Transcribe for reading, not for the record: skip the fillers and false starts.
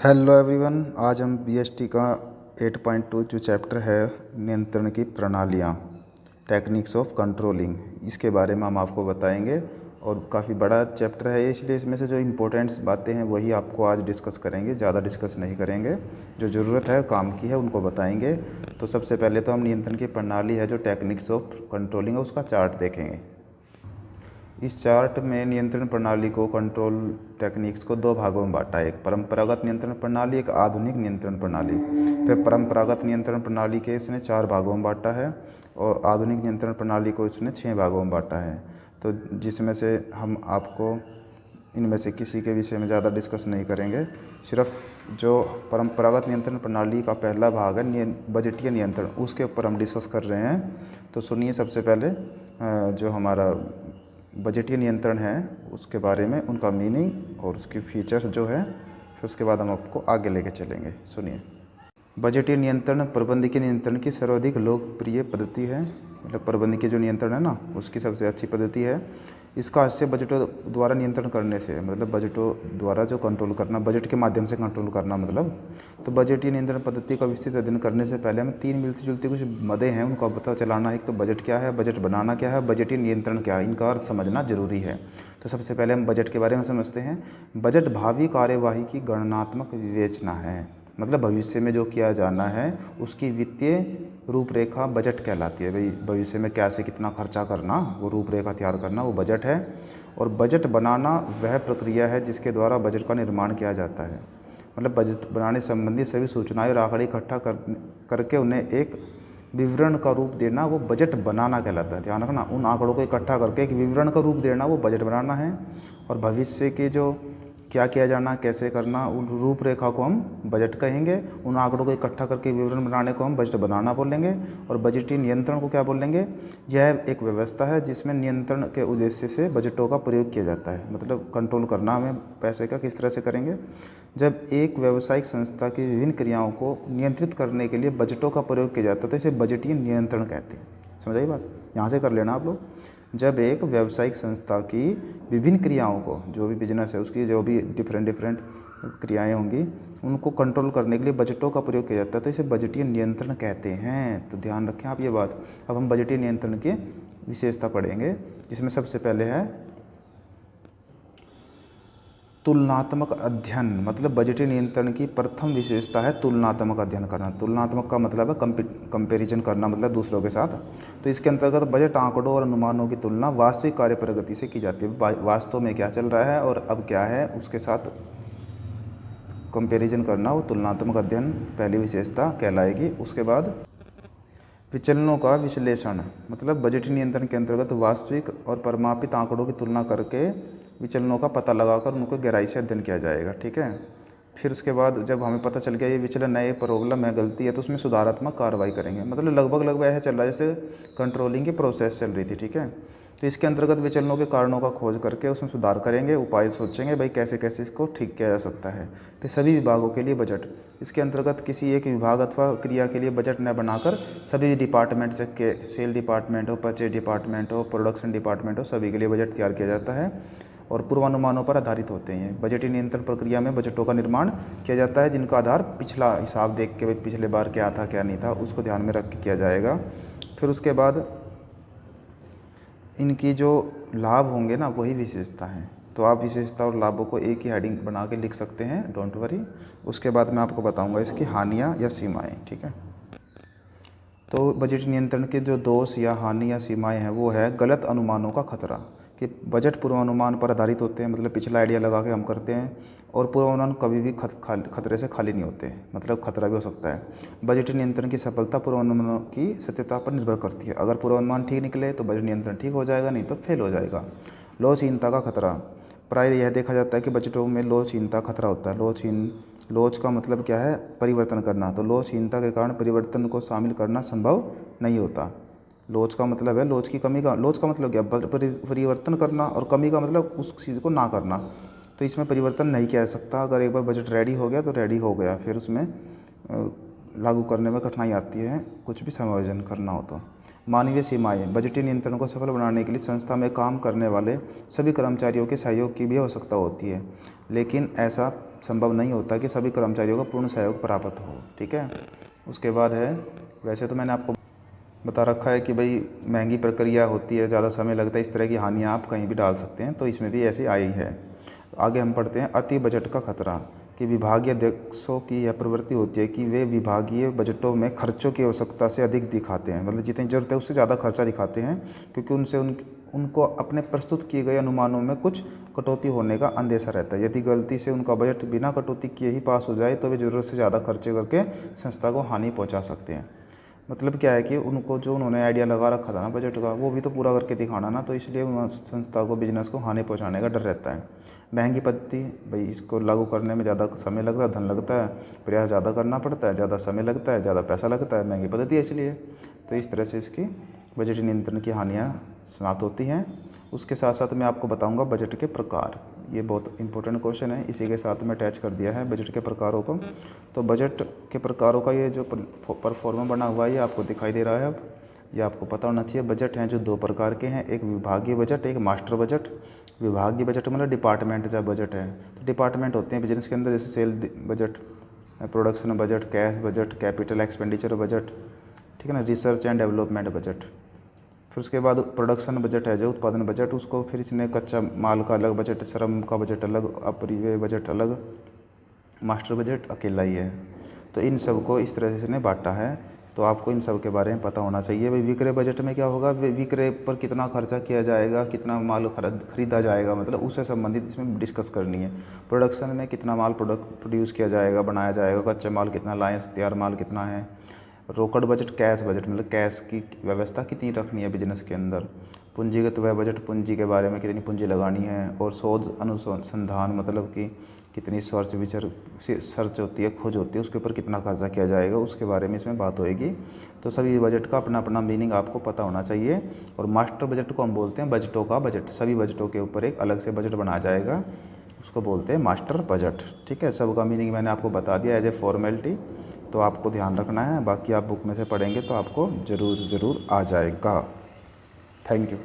Hello everyone, आज हम BST का 8.2 जो चैप्टर है नियंत्रण की प्रणालियाँ, टेक्निक्स ऑफ कंट्रोलिंग, इसके बारे में हम आपको बताएंगे। और काफ़ी बड़ा चैप्टर है ये, इसलिए इसमें से जो इम्पोर्टेंट्स बातें हैं वही आपको आज डिस्कस करेंगे, ज़्यादा डिस्कस नहीं करेंगे। जो ज़रूरत है काम की है उनको बताएंगे। तो सबसे पहले तो हम नियंत्रण की प्रणाली है जो टेक्निक्स ऑफ कंट्रोलिंग है उसका चार्ट देखेंगे। इस चार्ट में नियंत्रण प्रणाली को, कंट्रोल टेक्निक्स को दो भागों में बांटा है। एक परंपरागत नियंत्रण प्रणाली, एक आधुनिक नियंत्रण प्रणाली। फिर परंपरागत नियंत्रण प्रणाली के इसने 4 भागों में बांटा है और आधुनिक नियंत्रण प्रणाली को इसने 6 भागों में बांटा है। तो जिसमें से हम आपको इनमें से किसी के विषय में ज़्यादा डिस्कस नहीं करेंगे। सिर्फ जो परंपरागत नियंत्रण प्रणाली का पहला भाग है बजटीय नियंत्रण, उसके ऊपर हम डिस्कस कर रहे हैं। तो सुनिए, सबसे पहले जो हमारा बजटीय नियंत्रण है उसके बारे में, उनका मीनिंग और उसकी फीचर्स जो है, फिर उसके बाद हम आपको आगे लेके चलेंगे। सुनिए, बजटीय नियंत्रण प्रबंधकीय नियंत्रण की सर्वाधिक लोकप्रिय पद्धति है। मतलब प्रबंधकीय जो नियंत्रण है ना, उसकी सबसे अच्छी पद्धति है। इसका आशय बजटों द्वारा नियंत्रण करने से, मतलब बजटों द्वारा जो कंट्रोल करना, बजट के माध्यम से कंट्रोल करना मतलब। तो बजटीय नियंत्रण पद्धति का विस्तृत अध्ययन करने से पहले हमें 3 मिलती जुलती कुछ मदें हैं, उनका पता चलाना है। एक तो बजट क्या है, बजट बनाना क्या है, बजटीय नियंत्रण क्या है, इनका अर्थ समझना जरूरी है। तो सबसे पहले हम बजट के बारे में समझते हैं। बजट भावी कार्यवाही की गणनात्मक विवेचना है। मतलब भविष्य में जो किया जाना है उसकी वित्तीय रूपरेखा बजट कहलाती है। भाई भविष्य में क्या से कितना खर्चा करना, वो रूपरेखा तैयार करना, वो बजट है। और बजट बनाना वह प्रक्रिया है जिसके द्वारा बजट का निर्माण किया जाता है। मतलब बजट बनाने संबंधी सभी सूचनाएं और आंकड़े इकट्ठा करके उन्हें एक विवरण का रूप देना, वो बजट बनाना कहलाता है। ध्यान रखना, उन आंकड़ों को इकट्ठा करके एक विवरण का रूप देना, वो बजट बनाना है। और भविष्य के जो क्या किया जाना, कैसे करना, उन रूपरेखा को हम बजट कहेंगे। उन आंकड़ों को इकट्ठा करके विवरण बनाने को हम बजट बनाना बोलेंगे। और बजटीय नियंत्रण को क्या बोलेंगे? यह एक व्यवस्था है जिसमें नियंत्रण के उद्देश्य से बजटों का प्रयोग किया जाता है। मतलब कंट्रोल करना हमें पैसे का किस तरह से करेंगे। जब एक व्यावसायिक संस्था की विभिन्न क्रियाओं को नियंत्रित करने के लिए बजटों का प्रयोग किया जाता है तो इसे बजटीय नियंत्रण कहते हैं। समझ आई बात? यहाँ से कर लेना आप लोग। जब एक व्यावसायिक संस्था की विभिन्न क्रियाओं को, जो भी बिजनेस है उसकी जो भी डिफरेंट क्रियाएं होंगी, उनको कंट्रोल करने के लिए बजटों का प्रयोग किया जाता है तो इसे बजटीय नियंत्रण कहते हैं। तो ध्यान रखें आप ये बात। अब हम बजटीय नियंत्रण की विशेषता पढ़ेंगे, जिसमें सबसे पहले है तुलनात्मक अध्ययन। मतलब बजटीय नियंत्रण की प्रथम विशेषता है तुलनात्मक अध्ययन करना। तुलनात्मक का मतलब है कंपैरिजन करना, मतलब दूसरों के साथ। तो इसके अंतर्गत बजट आंकड़ों और अनुमानों की तुलना वास्तविक कार्य प्रगति से की जाती है। वास्तव में क्या चल रहा है और अब क्या है, उसके साथ कंपैरिजन करना, वो तुलनात्मक अध्ययन पहली विशेषता कहलाएगी। उसके बाद विचलनों का विश्लेषण। मतलब बजटीय नियंत्रण के अंतर्गत वास्तविक और परिमापित आंकड़ों की तुलना करके विचलनों का पता लगाकर उनको गहराई से अध्ययन किया जाएगा। ठीक है। फिर उसके बाद जब हमें पता चल गया ये विचलन है, ये प्रॉब्लम है, गलती है, तो उसमें सुधारात्मक कार्रवाई करेंगे। मतलब लगभग ऐसा चल रहा है जैसे कंट्रोलिंग की प्रोसेस चल रही थी। ठीक है। तो इसके अंतर्गत विचलनों के कारणों का खोज करके उसमें सुधार करेंगे, उपाय सोचेंगे भाई कैसे कैसे इसको ठीक किया जा सकता है। फिर सभी विभागों के लिए बजट। इसके अंतर्गत किसी एक विभाग अथवा क्रिया के लिए बजट न बनाकर सभी डिपार्टमेंट के, सेल डिपार्टमेंट हो, परचेज डिपार्टमेंट हो, प्रोडक्शन डिपार्टमेंट हो, सभी के लिए बजट तैयार किया जाता है और पूर्वानुमानों पर आधारित होते हैं। बजटीय नियंत्रण प्रक्रिया में बजटों का निर्माण किया जाता है जिनका आधार पिछला हिसाब देख के, पिछले बार क्या था क्या नहीं था, उसको ध्यान में रख के किया जाएगा। फिर उसके बाद इनकी जो लाभ होंगे ना, वही विशेषता हैं। तो आप विशेषता और लाभों को एक ही हेडिंग बना के लिख सकते हैं, डोंट वरी। उसके बाद मैं आपको बताऊंगा इसकी हानियां या सीमाएं। ठीक है। तो बजट नियंत्रण के जो दोष या हानि या सीमाएं हैं वो है गलत अनुमानों का खतरा, कि बजट पूर्वानुमान पर आधारित होते हैं। मतलब पिछला आइडिया लगा के हम करते हैं और पूर्वानुमान कभी भी खतरे से खाली नहीं होते, मतलब खतरा भी हो सकता है। बजट नियंत्रण की सफलता पूर्वानुमानों की सत्यता पर निर्भर करती है। अगर पूर्वानुमान ठीक निकले तो बजट नियंत्रण ठीक हो जाएगा, नहीं तो फेल हो जाएगा। लोचहीनता का खतरा। प्राय यह देखा जाता है कि बजटों में लोचहीनता खतरा होता है। लोच का मतलब क्या है? परिवर्तन करना। तो लोचहीनता के कारण परिवर्तन को शामिल करना संभव नहीं होता। लोच का मतलब है लोच की कमी का, लोच का मतलब क्या? परिवर्तन करना, और कमी का मतलब उस चीज़ को ना करना। तो इसमें परिवर्तन नहीं किया जा सकता। अगर एक बार बजट रेडी हो गया तो रेडी हो गया, फिर उसमें लागू करने में कठिनाई आती है, कुछ भी समायोजन करना हो तो। मानवीय सीमाएं। बजटीय नियंत्रण को सफल बनाने के लिए संस्था में काम करने वाले सभी कर्मचारियों के सहयोग की भी आवश्यकता होती है, लेकिन ऐसा संभव नहीं होता कि सभी कर्मचारियों को पूर्ण सहयोग प्राप्त हो। ठीक है, उसके बाद है, वैसे तो मैंने आपको बता रखा है कि भाई महंगी प्रक्रिया होती है, ज़्यादा समय लगता है, इस तरह की हानियाँ आप कहीं भी डाल सकते हैं, तो इसमें भी ऐसी आई है। आगे हम पढ़ते हैं अति बजट का खतरा, कि विभागीय अध्यक्षों की यह प्रवृत्ति होती है कि वे विभागीय बजटों में खर्चों की आवश्यकता से अधिक दिखाते हैं, मतलब जितनी ज़रूरत है उससे ज़्यादा खर्चा दिखाते हैं, क्योंकि उनको अपने प्रस्तुत किए गए अनुमानों में कुछ कटौती होने का अंदेशा रहता है। यदि गलती से उनका बजट बिना कटौती किए ही पास हो जाए तो वे ज़रूरत से ज़्यादा खर्चे करके संस्था को हानि पहुँचा सकते हैं। मतलब क्या है कि उनको जो उन्होंने आइडिया लगा रखा था ना बजट का, वो भी तो पूरा करके दिखाना ना, तो इसलिए संस्था को, बिजनेस को हानि पहुंचाने का डर रहता है। महंगी पद्धति, भाई इसको लागू करने में ज़्यादा समय लगता है, धन लगता है, प्रयास ज़्यादा करना पड़ता है, ज़्यादा समय लगता है, ज़्यादा पैसा लगता है, महंगी पद्धति है इसलिए। तो इस तरह से इसकी बजट नियंत्रण की हानियाँ समाप्त होती हैं। उसके साथ साथ मैं आपको बताऊँगा बजट के प्रकार, ये बहुत इंपॉर्टेंट क्वेश्चन है, इसी के साथ में अटैच कर दिया है बजट के प्रकारों को। तो बजट के प्रकारों का ये जो परफॉर्मा बना हुआ है ये आपको दिखाई दे रहा है। अब ये आपको पता होना चाहिए। बजट हैं जो दो प्रकार के हैं, एक विभागीय बजट, एक मास्टर बजट। विभागीय बजट मतलब डिपार्टमेंट का बजट है, तो डिपार्टमेंट होते हैं बिजनेस के अंदर, जैसे cell budget, production budget, cash budget, capital expenditure budget, ठीक है ना, रिसर्च एंड डेवलपमेंट बजट। फिर उसके बाद प्रोडक्शन बजट है जो उत्पादन बजट, उसको फिर इसने कच्चा माल का अलग बजट, श्रम का बजट अलग, अपरिव्यय बजट अलग, मास्टर बजट अकेला ही है। तो इन सब को इस तरह से इसने बांटा है, तो आपको इन सब के बारे में पता होना चाहिए। भाई विक्रय बजट में क्या होगा, विक्रय पर कितना खर्चा किया जाएगा, कितना माल खरीदा जाएगा, मतलब उससे संबंधित इसमें डिस्कस करनी है। प्रोडक्शन में कितना माल प्रोड्यूस किया जाएगा, बनाया जाएगा, कच्चा माल कितना लाएँ, तैयार माल कितना है। रोकड़ बजट, कैश बजट मतलब कैश की व्यवस्था कितनी रखनी है बिजनेस के अंदर। पूंजीगत व्यय बजट, पूंजी के बारे में कितनी पूंजी लगानी है। और शोध अनुसंधान मतलब कि कितनी सर्च होती है, खोज होती है, उसके ऊपर कितना खर्चा किया जाएगा, उसके बारे में इसमें बात होएगी। तो सभी बजट का अपना अपना मीनिंग आपको पता होना चाहिए। और मास्टर बजट को हम बोलते हैं बजटों का बजट, सभी बजटों के ऊपर एक अलग से बजट बनाया जाएगा, उसको बोलते हैं मास्टर बजट। ठीक है, सबका मीनिंग मैंने आपको बता दिया एज ए फॉर्मेलिटी, तो आपको ध्यान रखना है। बाकी आप बुक में से पढ़ेंगे तो आपको ज़रूर आ जाएगा। Thank you.